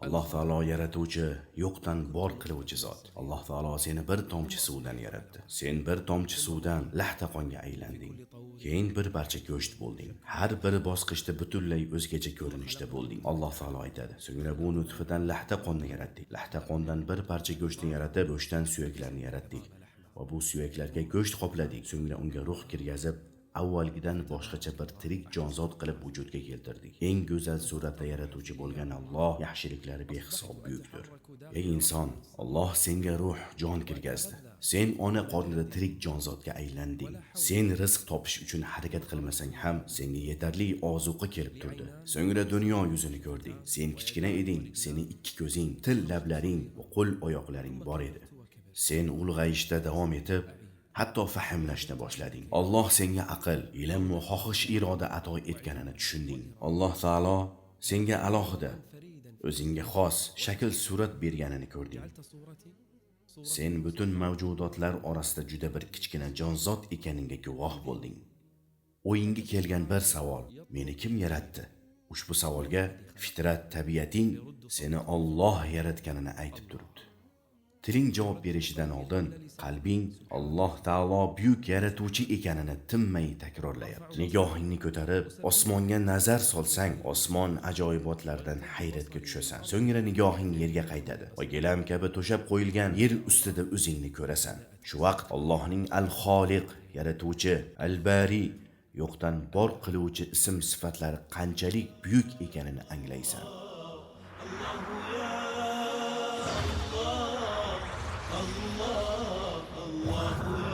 Alloh taolo yaratuvchi, yo'qdan bor qiluvchi zot. Alloh taolo seni bir tomchi suvdan yaratdi. Sen bir tomchi suvdan lahta qonga aylanding. Keyin bir parcha go'sht bo'lding. Har bir bosqichda butunlay o'zgacha ko'rinishda bo'lding. Alloh taolo aytadi: "So'ngra bu nutfadan lahta qonni yaratdik. Lahta qondan bir parcha go'shtni yaratib, go'shtdan suyaklarni yaratdik. Va bu suyaklarga go'sht qopladik. So'ngra unga ruh kirgazib, avvalgidan boshqacha bir tirik jonzot qilib vujudga keltirdik. Eng go'zal suratda yaratuvchi bo'lgan Alloh yaxshiliklari behisob buyukdir. Ey inson, Alloh senga ruh, jon kirgazdi. Sen ona qornida tirik jonzotga aylanding. Sen rizq topish uchun harakat qilmasang ham senga yetarli ozuqa kelib turdi. So'ngra dunyo yuzini ko'rding. Sen kichkina eding. Sening ikki ko'zing, til, lablaring va qo'l oyoqlaring bor edi. Sen ulg'ayishda davom etib, hatto fahmlashni boshlading. Alloh senga aql, ilm va xohish iroda ato etganini tushunding. Alloh taolo senga alohida, o'zingga xos shakl surat berganini ko'rding. Sen butun mavjudotlar orasida juda bir kichkina jonzot ekaningga guvoh bo'lding. O'yinga kelgan bir savol: meni kim yaratdi? Ushbu savolga fitrat, tabiating seni Alloh yaratganini aytib turibdi. Tiling javob berishidan oldin qalbing Alloh taolo buyuk yaratuvchi ekanini tinmay takrorlayapti. Nigohingni ko'tarib osmonga nazar solsang, osmon ajoyibotlaridan hayratga tushasan. So'ngra nigohing yerga qaytadi va gilam kabi to'shab qo'yilgan yer ustida o'zingni ko'rasan. Shu vaqt Allohning Al-Xoliq, yaratuvchi, Al-Bari, yo'qdan bor qiluvchi ism sifatlari qanchalik buyuk ekanini anglaysan. الله الله